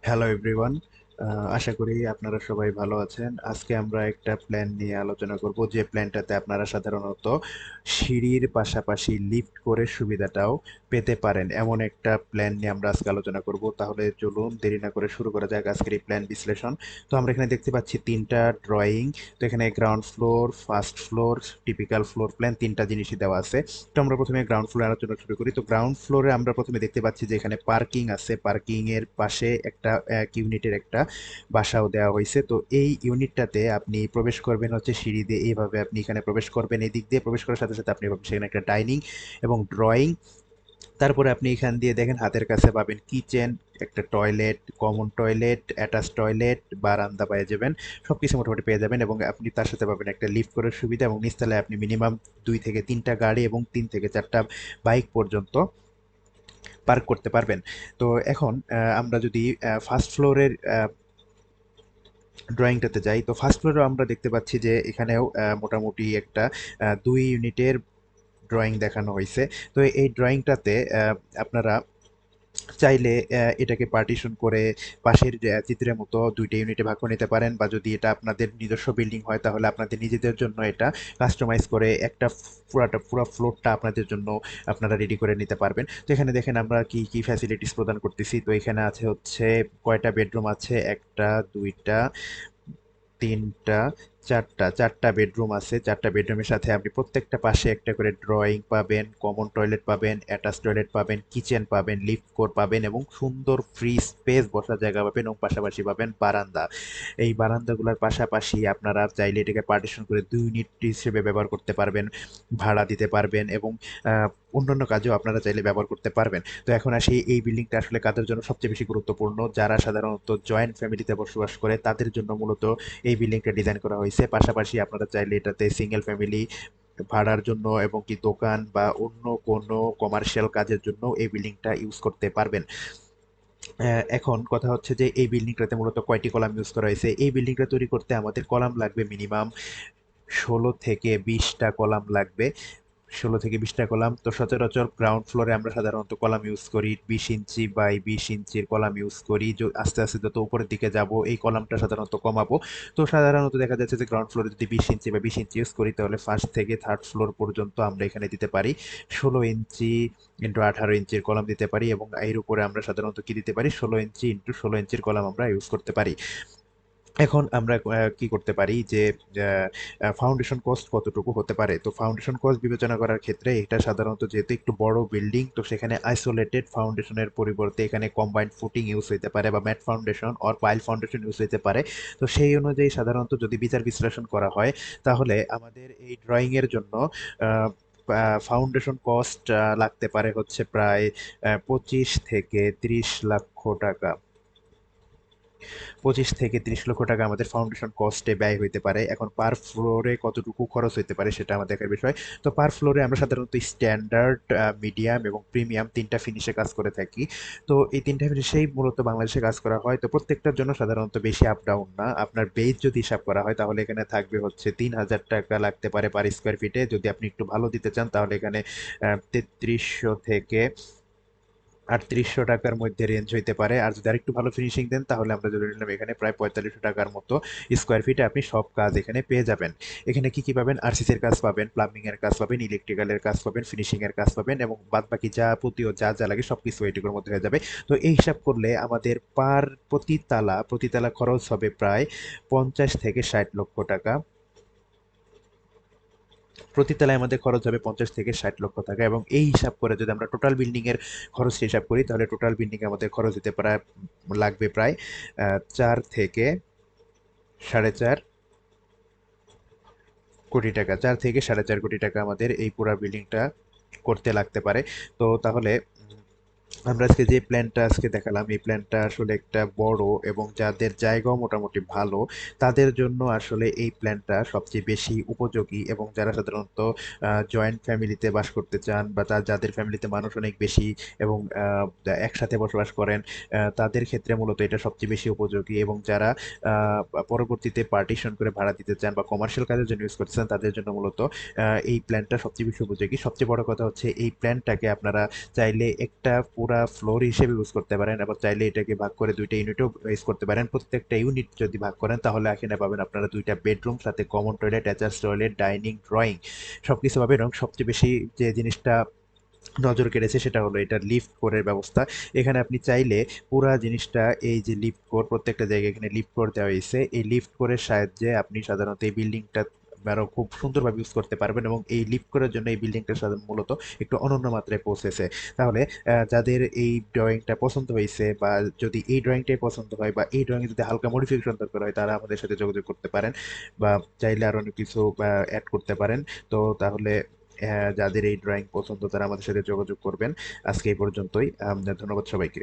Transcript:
Hello everyone, আশা করি আপনারা সবাই ভালো আছেন। আজকে আমরা একটা প্ল্যান নিয়ে আলোচনা করব, যে প্ল্যানটাতে আপনারা সাধারণত সিঁড়ির পাশাপাশি লিফট করে সুবিধাটাও পেতে পারেন। এমন একটা প্ল্যান নিয়ে আমরা আজকে আলোচনা করব। তাহলে চলুন দেরি না করে শুরু করা যাক আজকের এই প্ল্যান বিশ্লেষণ। তো আমরা এখানে দেখতে পাচ্ছি তিনটা ড্রয়িং। তো এখানে ground floor, first floor, typical floor plan, তিনটা জিনিসই দেওয়া আছে। তো আমরা প্রথমে গ্রাউন্ড ফ্লোরে আলোচনা শুরু করি। তো গ্রাউন্ড ফ্লোরে আমরা প্রথমে দেখতে পাচ্ছি যে এখানে পার্কিং আছে। পার্কিং এর পাশে একটা এক ইউনিটের একটা বাসাও দেওয়া হয়েছে। তো এই ইউনিটটাতে আপনি প্রবেশ করবেন হচ্ছে সিঁড়ি দিয়ে। এইভাবে আপনি এখানে প্রবেশ করবেন, এই দিক দিয়ে প্রবেশ করার সাথে সাথে আপনি পাবেন সেখানে একটা ডাইনিং এবং ড্রয়িং। তারপরে আপনি এখান দিয়ে দেখেন হাতের কাছে পাবেন কিচেন, একটা toilet, common toilet, attach toilet, বারান্দা পেয়ে যাবেন। সব কিছু মোটামুটি পেয়ে যাবেন এবং আপনি তার সাথে পাবেন একটা লিফট করার সুবিধা, এবং নিচতলায় আপনি মিনিমাম 2 থেকে 3টা গাড়ি এবং 3 থেকে 4টা বাইক পর্যন্ত পার্ক করতে পারবেন। তো এখন আমরা যদি ফার্স্ট ফ্লোরের ড্রয়িংটাতে যাই, তো ফার্স্ট ফ্লোরে আমরা দেখতে পাচ্ছি যে এখানেও মোটামুটি একটা 2 ইউনিটের ড্রয়িং দেখানো হয়েছে। তো এই ড্রয়িংটাতে আপনারা চাইলে এটাকে পার্টিশন করে পাশের যে চিত্রের মতো 2টা ইউনিটে ভাগ করে নিতে পারেন, বা যদি এটা আপনাদের নিজস্ব বিল্ডিং হয় তাহলে আপনাদের নিজেদের জন্য এটা কাস্টমাইজ করে একটা পুরো ফ্লোরটা আপনাদের জন্য আপনারা রেডি করে নিতে পারবেন। তো এখানে দেখেন আমরা কি কি ফ্যাসিলিটিস প্রদান করতেছি। তো এখানে আছে হচ্ছে কয়টা বেডরুম আছে, একটা, দুইটা, 3টা, 4টা বেডরুম আছে। 4টা বেডরুমের সাথে আপনি প্রত্যেকটা পাশে একটা করে ড্রয়িং পাবেন, কমন টয়লেট পাবেন, অ্যাটাচ টয়লেট পাবেন, কিচেন পাবেন, লিফট কোর পাবেন এবং সুন্দর ফ্রি স্পেস বসার জায়গা পাবেন, এবং পাশাপাশি পাবেন বারান্দা। এই বারান্দাগুলোর পাশাপাশি আপনারা চাইলে এটাকে পার্টিশন করে 2 ইউনিট হিসেবে ব্যবহার করতে পারবেন, ভাড়া দিতে পারবেন, এবং আহ, অন্যান্য কাজেও আপনারা চাইলে ব্যবহার করতে পারবেন। তো এখন আসি, এই বিল্ডিংটা আসলে কাদের জন্য সবচেয়ে বেশি গুরুত্বপূর্ণ? যারা সাধারণত জয়েন্ট ফ্যামিলিতে বসবাস করে তাদের জন্য মূলত এই বিল্ডিংটা ডিজাইন করা হয়েছে। পাশাপাশি আপনারা চাইলে এটাতে সিঙ্গেল ফ্যামিলি ভাড়ার জন্য এবং কি দোকান বা অন্য কোনো কমার্শিয়াল কাজের জন্য এই বিল্ডিংটা ইউজ করতে পারবেন। এখন কথা হচ্ছে যে এই বিল্ডিংটাতে মূলত কয়টি কলাম ইউজ করা হয়েছে। এই বিল্ডিংটা তৈরি করতে আমাদের কলাম লাগবে মিনিমাম 16 থেকে 20টা কলাম লাগবে। 16 থেকে 20টা কলাম। তো সচরাচর গ্রাউন্ড ফ্লোরে আমরা সাধারণত কলাম ইউজ করি 20 ইঞ্চি বাই 20 ইঞ্চির কলাম ইউজ করি। আস্তে আস্তে যত উপরের দিকে যাব এই কলামটা সাধারণত কমাবো। তো সাধারণত দেখা যাচ্ছে যে গ্রাউন্ড ফ্লোরে যদি 20 ইঞ্চি বা 20 ইঞ্চি ইউজ করি তাহলে ফার্স্ট থেকে থার্ড ফ্লোর পর্যন্ত আমরা এখানে দিতে পারি 16 ইঞ্চি ইন্টু 18 ইঞ্চির কলাম দিতে পারি, এবং এর উপরে আমরা সাধারণত কি দিতে পারি, 16 ইঞ্চি ইন্টু 16 ইঞ্চির কলাম আমরা ইউজ করতে পারি। এখন আমরা কি করতে পারি যে ফাউন্ডেশন কস্ট কতটুকু হতে পারে। তো ফাউন্ডেশন কস্ট বিবেচনা করার ক্ষেত্রে এটা সাধারণত যেহেতু একটু বড় বিল্ডিং, তো সেখানে আইসোলেটেড ফাউন্ডেশনের পরিবর্তে এখানে কম্বাইন্ড ফুটিং ইউজ হইতে পারে, বা mat foundation or pile foundation use হইতে পারে। তো সেই অনুযায়ী সাধারণত যদি বিচার বিশ্লেষণ করা হয় তাহলে আমাদের এই ড্রয়িং এর জন্য ফাউন্ডেশন কস্ট লাগতে পারে হচ্ছে প্রায় 25 থেকে 30 লক্ষ টাকা। 25 থেকে 30 লক্ষ টাকা আমাদের ফাউন্ডেশন কস্টে ব্যয় হইতে পারে। এখন পার ফ্লোরে কতটুকু খরচ হইতে পারে সেটা আমার দেখার বিষয়। তো পার ফ্লোরে আমরা সাধারণত স্ট্যান্ডার্ড, মিডিয়াম এবং প্রিমিয়াম 3টা ফিনিশে কাজ করে থাকি। তো এই 3টা ফিনিশেই মূলত বাংলাদেশে কাজ করা হয়। তো প্রত্যেকটার জন্য সাধারণত বেশি আপ ডাউন না। আপনার বেজ যদি হিসাব করা হয় তাহলে এখানে থাকবে হচ্ছে 3000 টাকা লাগতে পারে পার স্কোয়ার ফিটে। যদি আপনি একটু ভালো দিতে চান তাহলে এখানে 3300 থেকে 3800 টাকার মধ্যে রেঞ্জ হইতে পারে। আর যদি আরেকটু ভালো ফিনিশিং দেন তাহলে আমরা ধরে নিলাম এখানে প্রায় 4500 টাকার মতো স্কোয়ার ফিটে আপনি সব কাজ এখানে পেয়ে যাবেন। এখানে কি কি পাবেন? আরসিসির কাজ পাবেন, প্লাম্বিং এর কাজ পাবেন, ইলেকট্রিক্যালের কাজ পাবেন, ফিনিশিং এর কাজ পাবেন, এবং বাদ বাকি যাবতীয় যা যা লাগে সবকিছু এইটুকুর মধ্যে হয়ে যাবে। তো এই হিসাব করলে আমাদের প্রতি তালা খরচ হবে প্রায় 50 থেকে 60 লক্ষ টাকা। প্রতি তলায় আমাদের খরচ হবে 50 থেকে 60 লক্ষ টাকা, এবং এই হিসাব করে যদি আমরা টোটাল বিল্ডিং এর খরচ হিসাব করি তাহলে টোটাল বিল্ডিং এ আমাদের খরচ হতে প্রায় লাগবে প্রায় 4 থেকে 4.5 কোটি টাকা। 4 থেকে 4.5 কোটি টাকা আমাদের এই পুরো বিল্ডিংটা করতে লাগতে পারে। তো তাহলে আমরা আজকে যে প্ল্যানটা আজকে দেখালাম এই প্ল্যানটা আসলে একটা বড় এবং যাদের জায়গাও মোটামুটি ভালো তাদের জন্য আসলে এই প্ল্যানটা সবচেয়ে বেশি উপযোগী, এবং যারা সাধারণত জয়েন্ট ফ্যামিলিতে বাস করতে চান, বা যাদের ফ্যামিলিতে মানুষ অনেক বেশি এবং একসাথে বসবাস করেন, তাদের ক্ষেত্রে মূলত এটা সবচেয়ে বেশি উপযোগী। এবং যারা আহ, পরবর্তীতে পার্টিশন করে ভাড়া দিতে চান বা কমার্শিয়াল কাজের জন্য ইউজ করতে চান তাদের জন্য মূলত এই প্ল্যানটা সবচেয়ে বেশি উপযোগী। সবচেয়ে বড় কথা হচ্ছে এই প্ল্যানটাকে আপনারা চাইলে একটা পুরা ফ্লোর হিসেবে ইউজ করতে পারেন, আবার চাইলে এটাকে ভাগ করে দুইটা ইউনিটও ইউজ করতে পারেন। প্রত্যেকটা ইউনিট যদি ভাগ করেন তাহলে এখানে পাবেন আপনারা দুইটা বেডরুম, সাথে common toilet, attach toilet, dining, drawing সবকিছু পাবেন। এবং সবচেয়ে বেশি যে জিনিসটা নজর কেড়েছে সেটা হলো এটা লিফট কোরের ব্যবস্থা। এখানে আপনি চাইলে পুরা জিনিসটা, এই যে লিফট কোর, প্রত্যেকটা জায়গায় এখানে লিফট কোর দেওয়া হয়েছে। এই লিফট কোরের সাহায্যে আপনি সাধারণত এই বিল্ডিংটা আরো খুব সুন্দরভাবে ইউজ করতে পারবেন, এবং এই লিফট করার জন্য এই বিল্ডিংটা মূলত একটু অনন্য মাত্রায় পৌঁছেছে। তাহলে যাদের এই ড্রয়িংটা পছন্দ হয়েছে, বা যদি এই ড্রয়িংটাই পছন্দ হয়, বা এই ড্রয়িং যদি হালকা মডিফিকেশন দরকার হয়, তারা আমাদের সাথে যোগাযোগ করতে পারেন, বা চাইলে আরো অনেক কিছু অ্যাড করতে পারেন। তো তাহলে যাদের এই ড্রয়িং পছন্দ তারা আমাদের সাথে যোগাযোগ করবেন। আজকে এই পর্যন্তই। ধন্যবাদ সবাইকে।